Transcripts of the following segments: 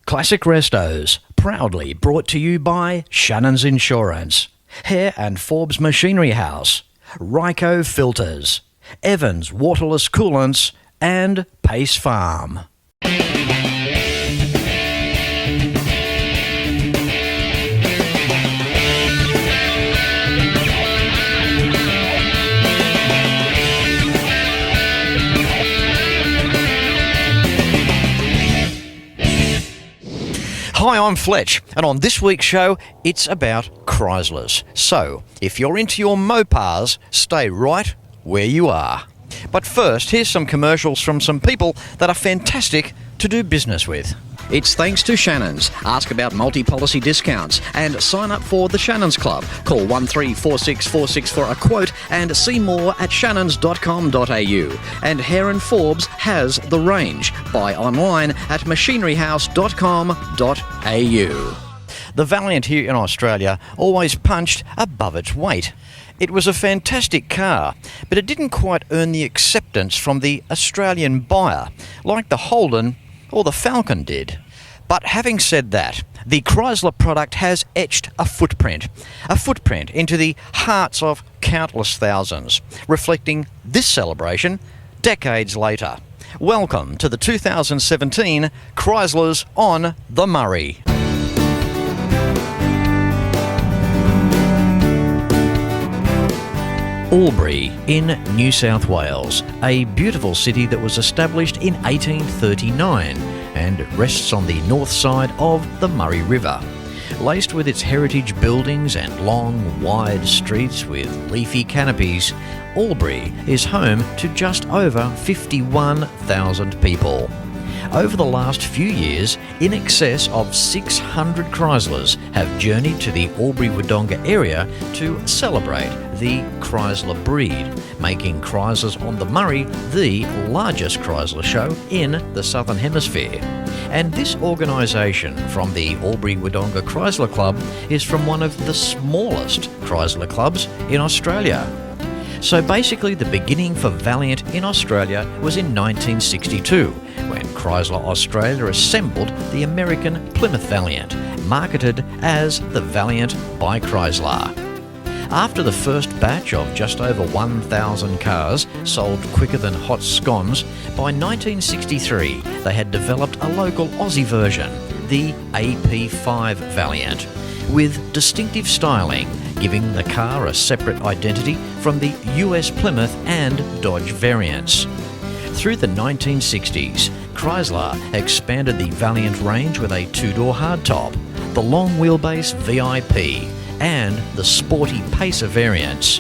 Classic Restos, proudly brought to you by Shannons Insurance, Hare and Forbes Machinery House, Ryco Filters, Evans Waterless Coolants, and Pace Farm. Hi, I'm Fletch, and on this week's show, it's about Chryslers. So, if you're into your Mopars, stay right where you are. But first, here's some commercials from some people that are fantastic to do business with. It's thanks to Shannons. Ask about multi-policy discounts and sign up for the Shannons Club. Call 134646 for a quote and see more at shannons.com.au. And Hare and Forbes has the range. Buy online at machineryhouse.com.au. The Valiant here in Australia always punched above its weight. It was a fantastic car, but it didn't quite earn the acceptance from the Australian buyer, like the Holden or the Falcon did. But having said that, the Chrysler product has etched a footprint into the hearts of countless thousands, reflecting this celebration decades later. Welcome to the 2017 Chryslers on the Murray. Albury in New South Wales, a beautiful city that was established in 1839 and rests on the north side of the Murray River. Laced with its heritage buildings and long, wide streets with leafy canopies, Albury is home to just over 51,000 people. Over the last few years, in excess of 600 Chryslers have journeyed to the Albury-Wodonga area to celebrate the Chrysler breed, making Chryslers on the Murray the largest Chrysler show in the Southern Hemisphere. And this organisation from the Albury-Wodonga Chrysler Club is from one of the smallest Chrysler clubs in Australia. So basically the beginning for Valiant in Australia was in 1962, when Chrysler Australia assembled the American Plymouth Valiant, marketed as the Valiant by Chrysler. After the first batch of just over 1,000 cars sold quicker than hot scones, by 1963 they had developed a local Aussie version, the Ap5 Valiant, with distinctive styling, giving the car a separate identity from the US Plymouth and Dodge variants. Through the 1960s, Chrysler expanded the Valiant range with a two-door hardtop, the long wheelbase VIP, and the sporty Pacer variants.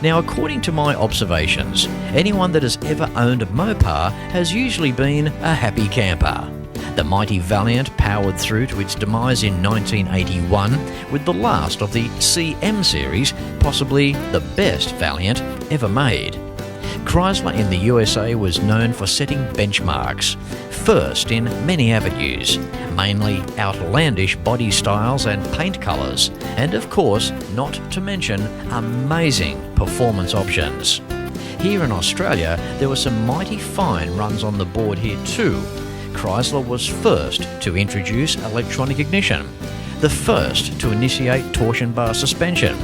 Now, according to my observations, anyone that has ever owned a Mopar has usually been a happy camper. The mighty Valiant powered through to its demise in 1981 with the last of the CM series, possibly the best Valiant ever made. Chrysler in the USA was known for setting benchmarks, first in many avenues, mainly outlandish body styles and paint colours, and of course, not to mention, amazing performance options. Here in Australia, there were some mighty fine runs on the board here too. Chrysler was first to introduce electronic ignition, the first to initiate torsion bar suspension,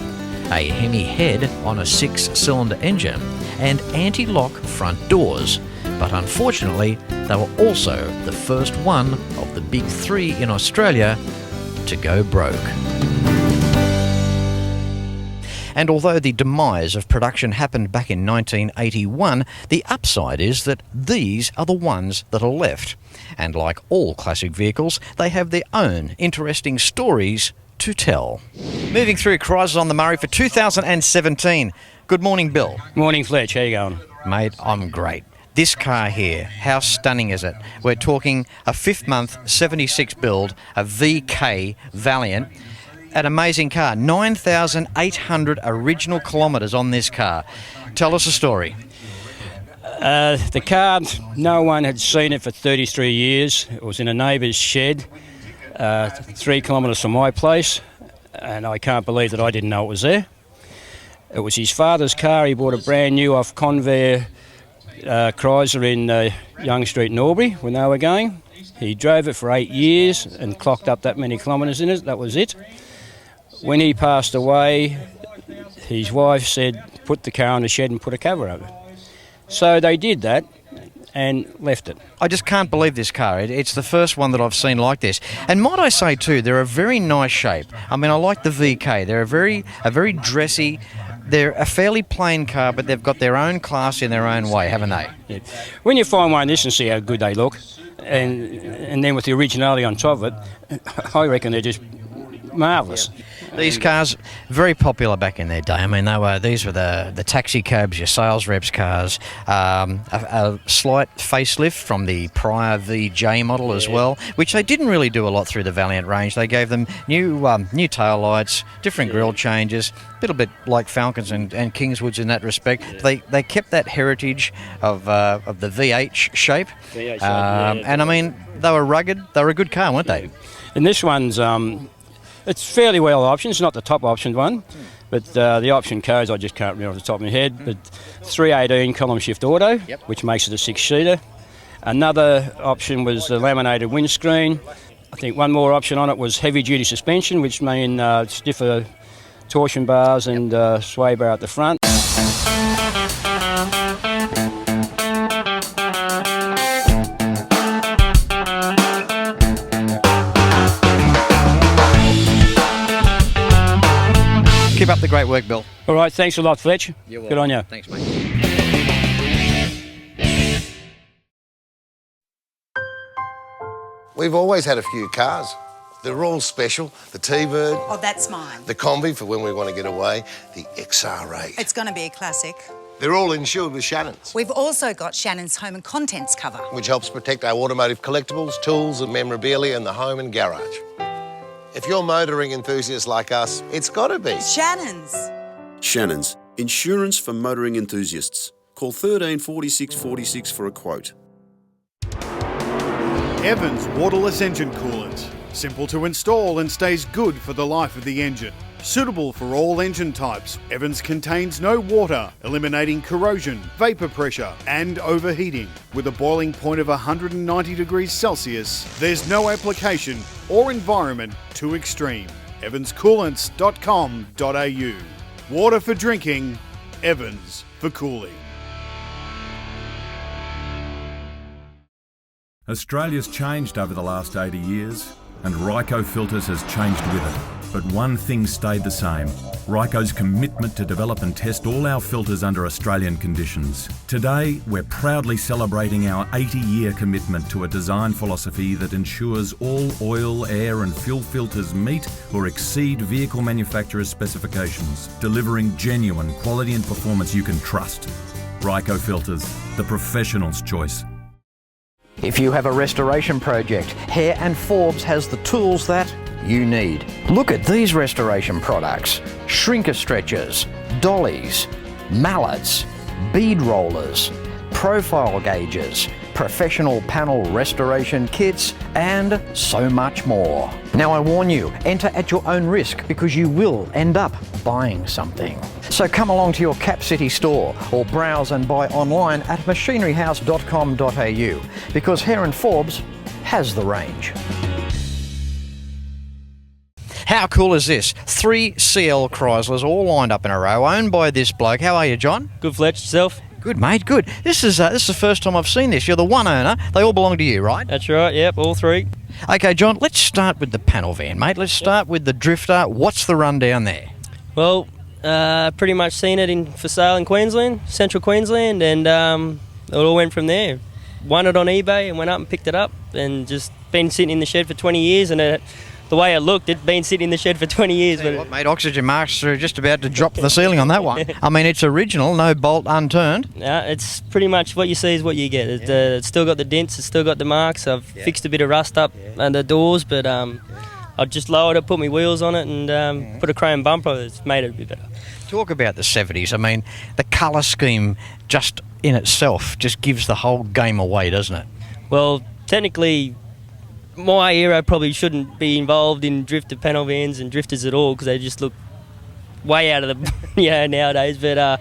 a Hemi head on a 6-cylinder engine, and anti-lock front doors. But unfortunately, they were also the first one of the big three in Australia to go broke. And although the demise of production happened back in 1981, the upside is that these are the ones that are left. And like all classic vehicles, they have their own interesting stories to tell. Moving through Chryslers on the Murray for 2017. Good morning, Bill. Morning, Fletch. How you going? Mate, I'm great. This car here, how stunning is it? We're talking a 5th month 76 build, a VK Valiant. An amazing car, 9,800 original kilometres on this car. Tell us a story. The car, no one had seen it for 33 years. It was in a neighbour's shed, 3 kilometres from my place, and I can't believe that I didn't know it was there. It was his father's car. He bought a brand new off Convair Chrysler in Young Street in Albury when they were going. He drove it for 8 years and clocked up that many kilometres in it. That was it. When he passed away, his wife said, put the car in the shed and put a cover over it. So they did that and left it. I just can't believe this car. It's the first one that I've seen like this. And might I say too, they're a very nice shape. I mean, I like the VK. They're a very dressy. They're a fairly plain car, but they've got their own class in their own way, haven't they? Yeah. When you find one of this and see how good they look, and then with the originality on top of it, I reckon they're just marvellous. These cars, very popular back in their day. I mean, these were the taxi cabs, your sales reps' cars. A slight facelift from the prior VJ model as well, which they didn't really do a lot through the Valiant range. They gave them new tail lights, different grille changes, a little bit like Falcons and Kingswoods in that respect. They kept that heritage of the VH shape. And I mean, they were rugged. They were a good car, weren't they? And this one's... It's fairly well optioned. It's not the top optioned one, but the option codes I just can't remember off the top of my head. But 318 column shift auto, which makes it a 6-seater. Another option was the laminated windscreen. I think one more option on it was heavy duty suspension, which mean stiffer torsion bars and sway bar at the front. Keep up the great work, Bill. All right, thanks a lot, Fletch. You're welcome. Good on you. Thanks, mate. We've always had a few cars. They're all special. The T-Bird. Oh, that's mine. The Combi for when we want to get away. The XR8. It's going to be a classic. They're all insured with Shannons, We've also got Shannon's home and contents cover. which helps protect our automotive collectibles, tools and memorabilia in the home and garage. If you're motoring enthusiasts like us, it's got to be. Shannon's. Shannons, insurance for motoring enthusiasts. Call 13 46 46 for a quote. Evans Waterless Engine Coolant. Simple to install and stays good for the life of the engine. Suitable for all engine types, Evans contains no water, eliminating corrosion, vapour pressure and overheating. With a boiling point of 190 degrees Celsius, there's no application or environment too extreme. evanscoolants.com.au. Water for drinking, Evans for cooling. Australia's changed over the last 80 years, and Ryco Filters has changed with it. But one thing stayed the same: Ryco's commitment to develop and test all our filters under Australian conditions. Today, we're proudly celebrating our 80-year commitment to a design philosophy that ensures all oil, air and fuel filters meet or exceed vehicle manufacturers' specifications, delivering genuine quality and performance you can trust. Ryco Filters, the professional's choice. If you have a restoration project, Hare and Forbes has the tools that you need. Look at these restoration products: shrinker stretchers, dollies, mallets, bead rollers, profile gauges, professional panel restoration kits, and so much more. Now I warn you, enter at your own risk because you will end up buying something. So come along to your Cap City store or browse and buy online at machineryhouse.com.au because Hare and Forbes has the range. How cool is this? 3 CL Chryslers all lined up in a row, owned by this bloke. How are you, John? Good, Fletch. Yourself? Good, mate, good. This is the first time I've seen this. You're the one owner. They all belong to you, right? That's right, yep, all 3. Okay, John, let's start with the panel van, mate. Let's start with the Drifter. What's the rundown there? Well, pretty much seen it for sale in Queensland, central Queensland, and it all went from there. Won it on eBay and went up and picked it up and just been sitting in the shed for 20 years and the way it looked, it'd been sitting in the shed for 20 years. But what, mate, oxygen marks are just about to drop the ceiling on that one. I mean, it's original, no bolt unturned. It's pretty much what you see is what you get. It's still got the dents, it's still got the marks. I've fixed a bit of rust up under the doors, but I've just lowered it, put my wheels on it and put a chrome bumper. It's made it a bit better. Talk about the 70s. I mean, the colour scheme just in itself just gives the whole game away, doesn't it? Well, technically, my era probably shouldn't be involved in drifter panel vans and drifters at all because they just look way out of the nowadays. But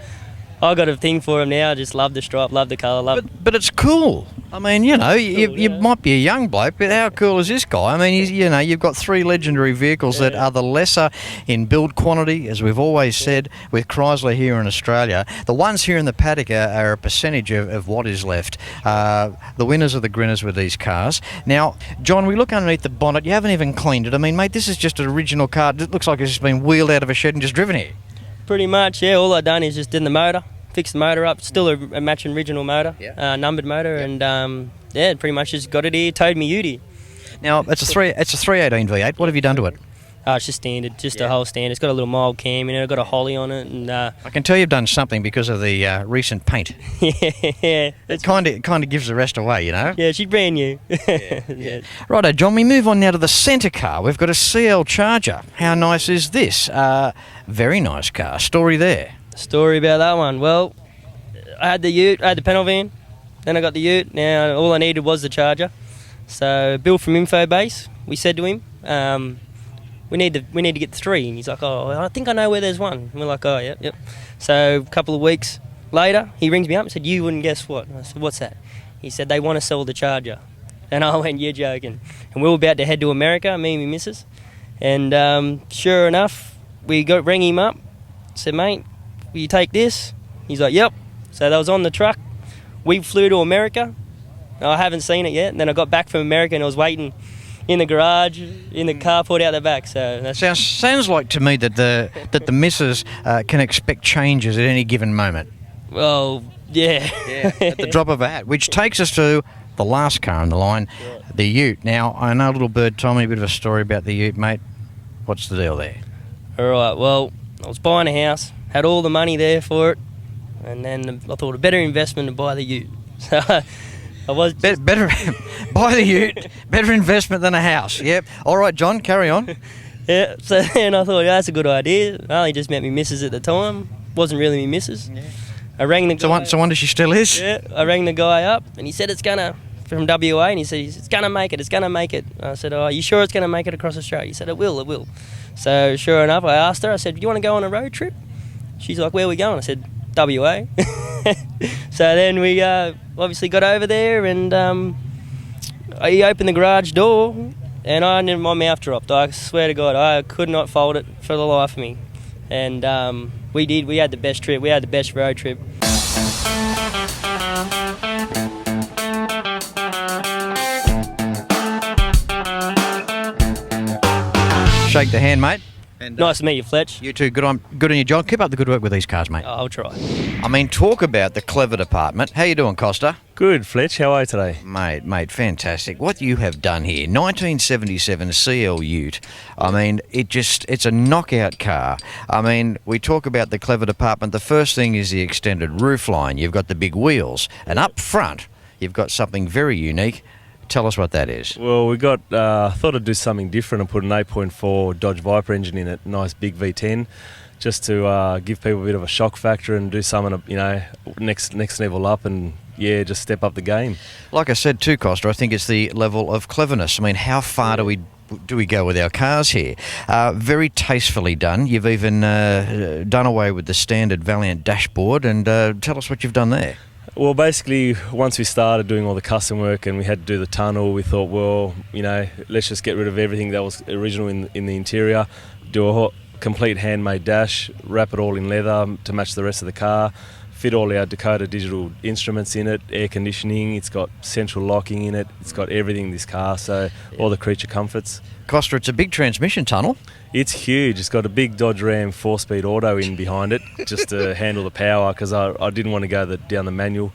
I got a thing for him now. I just love the stripe, love the colour, But it's cool. I mean, you might be a young bloke, but how cool is this guy? I mean, you've got 3 legendary vehicles that are the lesser in build quantity, as we've always said, with Chrysler here in Australia. The ones here in the paddock are a percentage of what is left. The winners are the grinners with these cars. Now, John, we look underneath the bonnet. You haven't even cleaned it. I mean, mate, this is just an original car. It looks like it's just been wheeled out of a shed and just driven here. Pretty much, yeah. All I've done is just did the motor, fixed the motor up. Still a matching original motor, numbered motor, and pretty much just got it here, towed me Ute. Now, it's a 318 V8. What have you done to it? It's just standard, a whole standard. It's got a little mild cam in it, got a holly on it, and I can tell you've done something because of the recent paint. yeah. It kind of gives the rest away, you know? Yeah, she's brand new. Yeah. Righto, John, we move on now to the centre car. We've got a CL Charger. How nice is this? Very nice car. Story there. Story about that one. Well, I had the Ute, I had the panel van, then I got the Ute. Now, all I needed was the Charger. So, Bill from Infobase, we said to him, we need to get 3, and he's like, oh, I think I know where there's one. And we're like, oh, yep. So a couple of weeks later, he rings me up and said, you wouldn't guess what. And I said, what's that? He said, they want to sell the Charger. And I went, you're joking. And we were about to head to America, me and my missus. And sure enough, rang him up, said, mate, will you take this? He's like, yep. So that was on the truck. We flew to America. I haven't seen it yet. And then I got back from America and I was waiting in the garage, in the carport out the back. So that's sounds like to me that the missus can expect changes at any given moment. Well, yeah. At the drop of a hat, which takes us to the last car in the line, the Ute. Now, I know Little Bird told me a bit of a story about the Ute, mate. What's the deal there? All right, well, I was buying a house, had all the money there for it, and then I thought a better investment to buy the Ute. So I was better buy the Ute, better investment than a house. Yep. All right, John, carry on. Yeah. So then I thought, yeah, that's a good idea. I only just met my missus at the time. Wasn't really my missus. Yeah. I rang the guy. So wonder she still is. Yeah. I rang the guy up, and he said it's gonna from WA, and he said it's gonna make it. It's gonna make it. I said, oh, are you sure it's gonna make it across Australia? He said it will. It will. So sure enough, I asked her. I said, do you want to go on a road trip? She's like, where are we going? I said, WA. So then we obviously got over there, and he opened the garage door, and my mouth dropped. I swear to God, I could not fold it for the life of me. And we did. We had the best trip. We had the best road trip. Shake the hand, mate. And, nice to meet you, Fletch. You too. Good on your job. Keep up the good work with these cars, mate. I'll try. I mean, talk about the clever department. How you doing, Costa? Good, Fletch. How are you today? Mate, fantastic. What you have done here, 1977 CL Ute. I mean, it's a knockout car. I mean, we talk about the clever department. The first thing is the extended roofline. You've got the big wheels. And up front, you've got something very unique. Tell us what that is. Well, we got thought I'd do something different and put an 8.4 Dodge Viper engine in it, nice big V10, just to give people a bit of a shock factor and do something, next level up, and just step up the game. Like I said too, Costa, I think it's the level of cleverness. I mean, how far do we go with our cars here? Very tastefully done. You've even done away with the standard Valiant dashboard, and tell us what you've done there. Well, basically, once we started doing all the custom work and we had to do the tunnel, we thought, well, let's just get rid of everything that was original in the interior, do a complete handmade dash, wrap it all in leather to match the rest of the car, fit all our Dakota digital instruments in it, air conditioning, it's got central locking in it, it's got everything in this car, so all the creature comforts. Costa, it's a big transmission tunnel. It's huge. It's got a big Dodge Ram 4-speed auto in behind it just to handle the power, because I didn't want to go down the manual.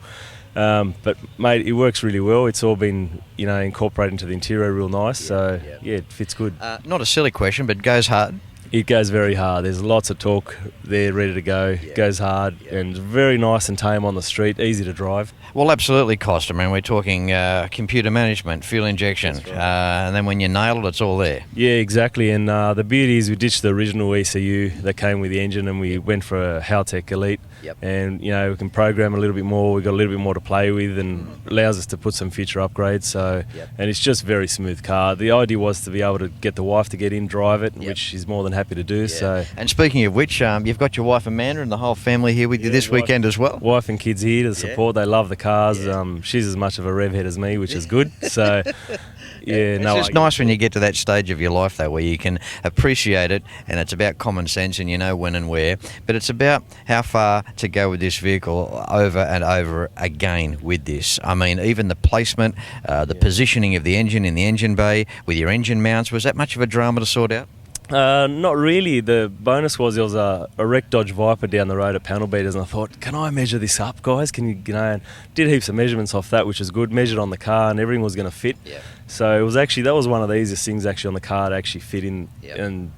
But, mate, it works really well. It's all been, incorporated into the interior real nice. So, it fits good. Not a silly question, but goes hard. It goes very hard. There's lots of torque there ready to go. It goes hard and very nice and tame on the street, easy to drive. Well, absolutely, Costa. I mean, we're talking computer management, fuel injection, right. And then when you nail it, it's all there. Yeah, exactly. And the beauty is we ditched the original ECU that came with the engine and we went for a Haltech Elite. Yep. And, we can program a little bit more. We've got a little bit more to play with and allows us to put some future upgrades. And it's just a very smooth car. The idea was to be able to get the wife to get in, drive it, which she's more than happy happy to do. So. And speaking of which, you've got your wife Amanda and the whole family here with you this weekend as well. Wife and kids here to support. They love the cars. She's as much of a rev head as me, which is good. So. It's just nice when you get to that stage of your life, though, where you can appreciate it, and it's about common sense and you know when and where, but it's about how far to go with this vehicle over and over again with this. I mean, even the placement, the positioning of the engine in the engine bay with your engine mounts, was that much of a drama to sort out? Not really. The bonus was there was a wrecked Dodge Viper down the road at panel beaters, and I thought, can I measure this up, guys? Can you know? And did heaps of measurements off that, which is good. Measured on the car, and everything was going to fit. So it was actually, that was one of the easiest things actually on the car to actually fit in and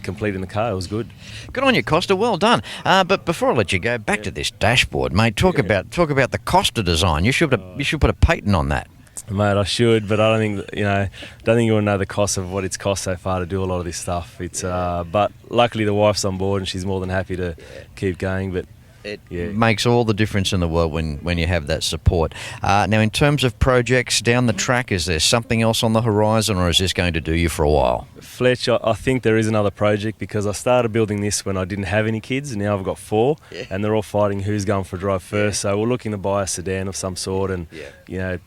complete in the car. It was good. Good on you, Costa. Well done. But before I let you go, back to this dashboard, mate. Talk about the Costa design. You should put a patent on that. Mate, I should, but I don't think you want to know the cost of what it's cost so far to do a lot of this stuff. It's but luckily the wife's on board and she's more than happy to keep going. But it makes all the difference in the world when you have that support. Now, in terms of projects down the track, is there something else on the horizon, or is this going to do you for a while? Fletch, I think there is another project, because I started building this when I didn't have any kids, and now I've got 4, and they're all fighting who's going for a drive first. So we're looking to buy a sedan of some sort, and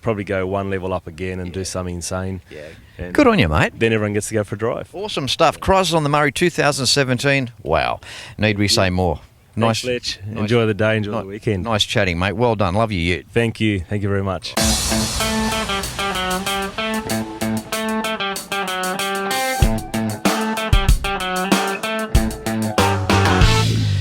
probably go one level up again and do something insane. And good on you, mate. Then everyone gets to go for a drive. Awesome stuff. Chrysler on the Murray 2017. Wow. Need we say more? Nice, Fletch. Enjoy the day, enjoy the weekend. Nice chatting, mate. Well done. Love you, Ute. Thank you. Thank you very much.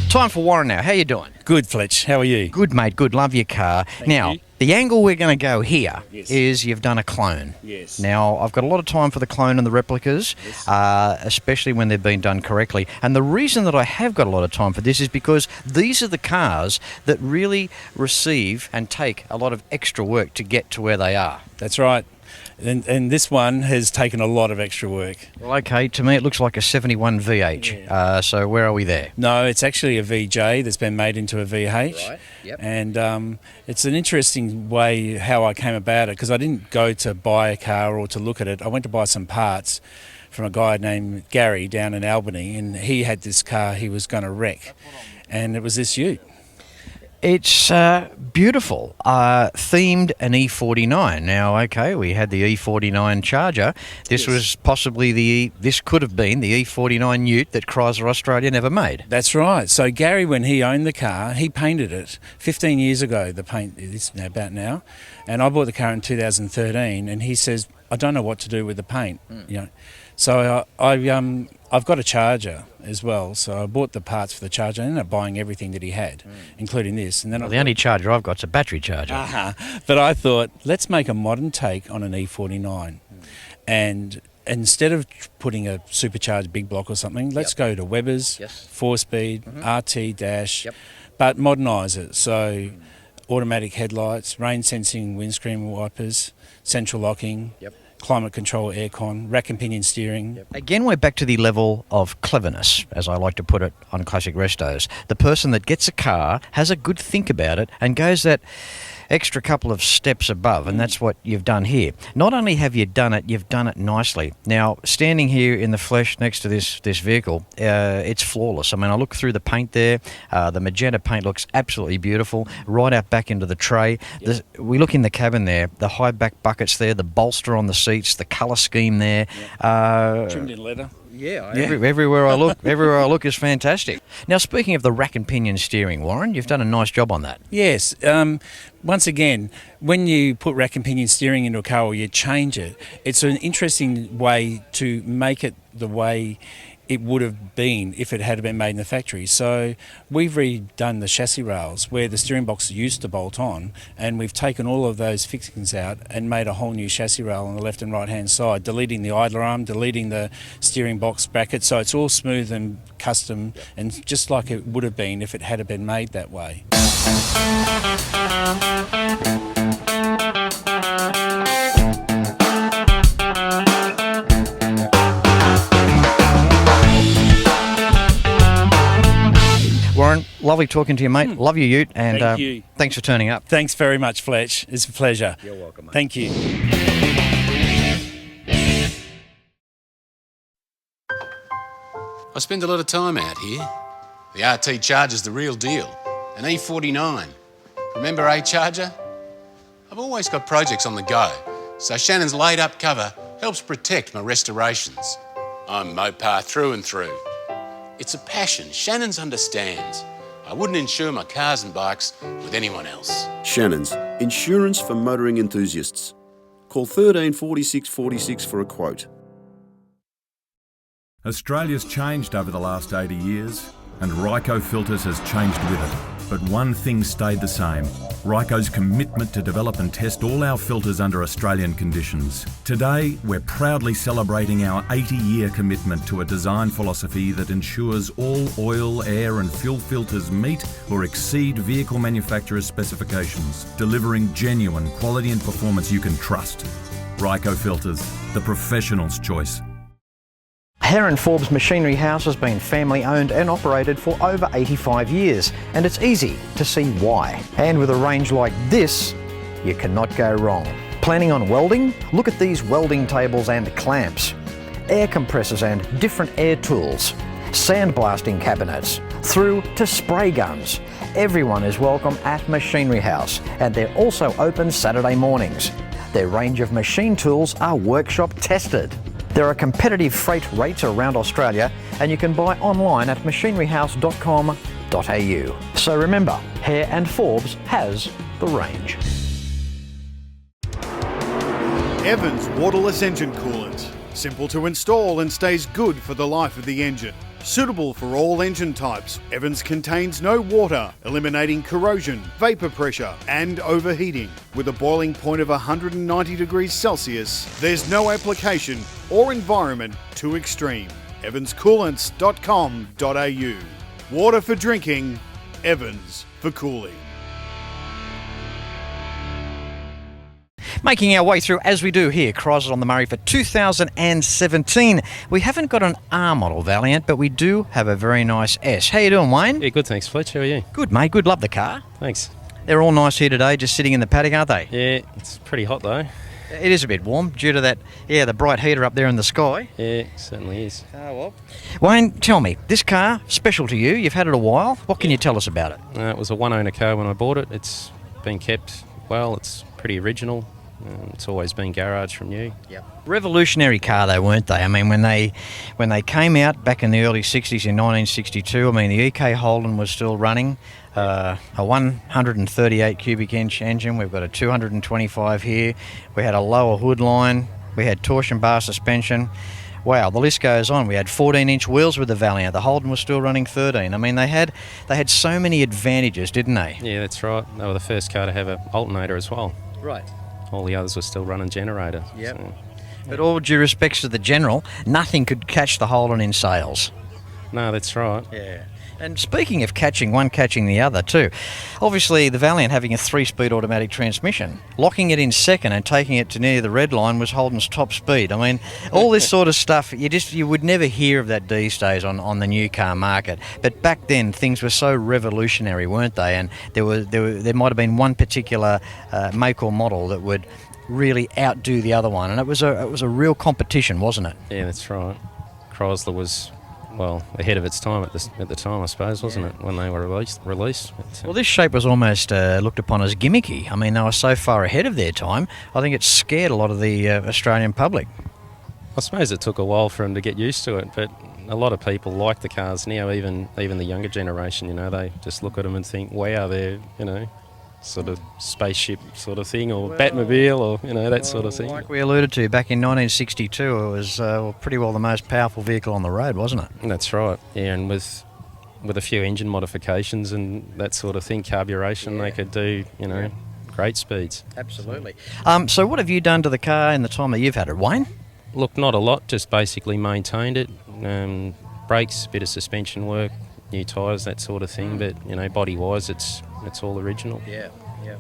Time for Warren now. How you doing? Good, Fletch. How are you? Good, mate. Good. Love your car. Now, the angle we're going to go here is you've done a clone. Yes. Now, I've got a lot of time for the clone and the replicas, especially when they've been done correctly. And the reason that I have got a lot of time for this is because these are the cars that really receive and take a lot of extra work to get to where they are. That's right. And this one has taken a lot of extra work. Well, okay, to me it looks like a 71 VH. So where are we there? No, it's actually a VJ that's been made into a VH. Right, yep. And it's an interesting way how I came about it, because I didn't go to buy a car or to look at it. I went to buy some parts from a guy named Gary down in Albury, and he had this car he was going to wreck. And it was this Ute. It's beautiful, themed an E49. Now, okay, we had the E49 Charger. This was possibly this could have been the E49 Ute that Chrysler Australia never made. That's right. So Gary, when he owned the car, he painted it 15 years ago. The paint is about now, and I bought the car in 2013. And he says, I don't know what to do with the paint. So I've got a Charger as well, so I bought the parts for the Charger and ended up buying everything that he had, including this. And then the only Charger I've got is a battery charger. But I thought, let's make a modern take on an E49. And instead of putting a supercharged big block or something, let's go to Weber's, 4-speed, RT dash, but modernise it. So automatic headlights, rain sensing windscreen wipers, central locking, climate control aircon, rack and pinion steering. Again, we're back to the level of cleverness, as I like to put it on Classic Restos. The person that gets a car, has a good think about it, and goes that extra couple of steps above, and that's what you've done here. Not only have you done it, you've done it nicely. Now, standing here in the flesh next to this vehicle, it's flawless. I mean, I look through the paint there. The magenta paint looks absolutely beautiful, right out back into the tray. We look in the cabin there, the high back buckets there, the bolster on the seats, the colour scheme there. Trimmed in leather. Everywhere I look is fantastic. Now, speaking of the rack and pinion steering, Warren, you've done a nice job on that. Yes. Once again, when you put rack and pinion steering into a car or you change it, it's an interesting way to make it the way it would have been if it had been made in the factory. So we've redone the chassis rails where the steering box used to bolt on, and we've taken all of those fixings out and made a whole new chassis rail on the left and right hand side, deleting the idler arm, deleting the steering box bracket, so it's all smooth and custom and just like it would have been if it had been made that way. Warren, lovely talking to you, mate. Love your Ute, and Thank you. Thanks for turning up. Thanks very much, Fletch. It's a pleasure. You're welcome, mate. Thank you. I spend a lot of time out here. The RT Charger's the real deal. An E49. Remember Charger? I've always got projects on the go, so Shannon's laid-up cover helps protect my restorations. I'm Mopar through and through. It's a passion Shannon's understands. I wouldn't insure my cars and bikes with anyone else. Shannons, insurance for motoring enthusiasts. Call 13 46 46 for a quote. Australia's changed over the last 80 years, and Ryco Filters has changed with it. But one thing stayed the same: Ryco's commitment to develop and test all our filters under Australian conditions. Today, we're proudly celebrating our 80-year commitment to a design philosophy that ensures all oil, air and fuel filters meet or exceed vehicle manufacturers' specifications, delivering genuine quality and performance you can trust. Ryco Filters, the professional's choice. Heron Forbes Machinery House has been family owned and operated for over 85 years, and it's easy to see why. And with a range like this, you cannot go wrong. Planning on welding? Look at these welding tables and clamps, air compressors and different air tools, sandblasting cabinets, through to spray guns. Everyone is welcome at Machinery House, and they're also open Saturday mornings. Their range of machine tools are workshop tested. There are competitive freight rates around Australia, and you can buy online at machineryhouse.com.au. So remember, Hare and Forbes has the range. Evans Waterless Engine Coolant. Simple to install and stays good for the life of the engine. Suitable for all engine types, Evans contains no water, eliminating corrosion, vapour pressure and overheating. With a boiling point of 190 degrees Celsius, there's no application or environment too extreme. evanscoolants.com.au. Water for drinking, Evans for cooling. Making our way through, as we do here, Chrysler on the Murray for 2017. We haven't got an R Model Valiant, but we do have a very nice S. How you doing, Wayne? Yeah, good, thanks, Fletch. How are you? Good, mate. Good. Love the car. Thanks. They're all nice here today, just sitting in the paddock, aren't they? Yeah, it's pretty hot though. It is a bit warm due to that, the bright heater up there in the sky. Yeah, it certainly is. Oh, well. Wayne, tell me, this car, special to you, you've had it a while. What can you tell us about it? It was a one-owner car when I bought it. It's been kept well. It's pretty original. It's always been garage from new. Yep. Revolutionary car though, weren't they? I mean, when they came out back in the early 60s in 1962, I mean, the VK Holden was still running. A 138 cubic inch engine. We've got a 225 here. We had a lower hood line. We had torsion bar suspension. Wow, the list goes on. We had 14-inch wheels with the Valiant. The Holden was still running 13. I mean, they had so many advantages, didn't they? Yeah, that's right. They were the first car to have an alternator as well. Right. All the others were still running generator. Yep. So, but all due respects to the General, nothing could catch the Holden in sales. No, that's right. Yeah. And speaking of one catching the other too, obviously the Valiant having a 3-speed automatic transmission, locking it in second and taking it to near the red line was Holden's top speed. I mean, all this sort of stuff, you would never hear of that these days on the new car market. But back then things were so revolutionary, weren't they? And there might have been one particular make or model that would really outdo the other one, and it was a real competition, wasn't it? Yeah, that's right. Chrysler was, well, ahead of its time at the time, I suppose, wasn't it, when they were released? But, well, this shape was almost looked upon as gimmicky. I mean, they were so far ahead of their time, I think it scared a lot of the Australian public. I suppose it took a while for them to get used to it, but a lot of people like the cars now, even the younger generation, they just look at them and think, wow, they're, sort of spaceship sort of thing, or Batmobile, or that sort of thing. Like we alluded to, back in 1962, it was pretty well the most powerful vehicle on the road, wasn't it? That's right. Yeah, and with a few engine modifications and that sort of thing, carburation, they could do great speeds. Absolutely. So what have you done to the car in the time that you've had it, Wayne? Look, not a lot. Just basically maintained it. Brakes, bit of suspension work, new tyres, that sort of thing. But body wise, it's all original. Yeah, yeah.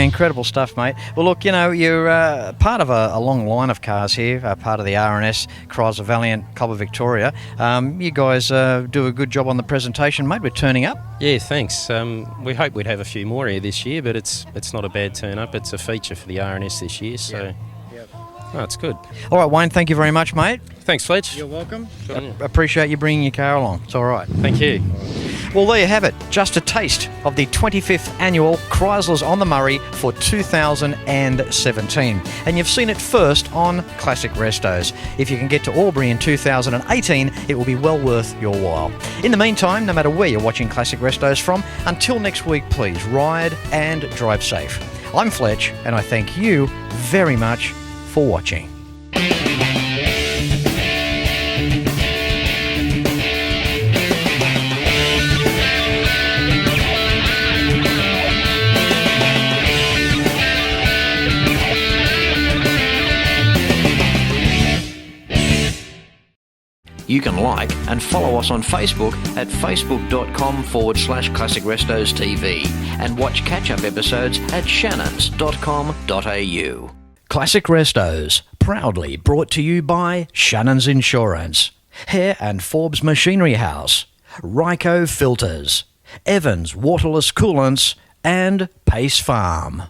incredible stuff, mate. Well, look, you know, you're part of a long line of cars here, part of the R&S Chrysler Valiant Club of Victoria. You guys do a good job on the presentation, mate. We're turning up. Yeah, thanks. We hope we'd have a few more here this year, but it's not a bad turn up. It's a feature for the R&S this year, so no, it's good. All right, Wayne, thank you very much, mate. Thanks, Fletch. You're welcome. Appreciate you bringing your car along. It's all right. Thank you. Well, there you have it. Just a taste of the 25th annual Chryslers on the Murray for 2017. And you've seen it first on Classic Restos. If you can get to Albury in 2018, it will be well worth your while. In the meantime, no matter where you're watching Classic Restos from, until next week, please ride and drive safe. I'm Fletch, and I thank you very much for watching. You can like and follow us on Facebook at facebook.com/ClassicRestosTV and watch catch-up episodes at Shannons.com.au. Classic Restos, proudly brought to you by Shannons Insurance, Hare and Forbes Machinery House, Ryco Filters, Evans Waterless Coolants and Pace Farm.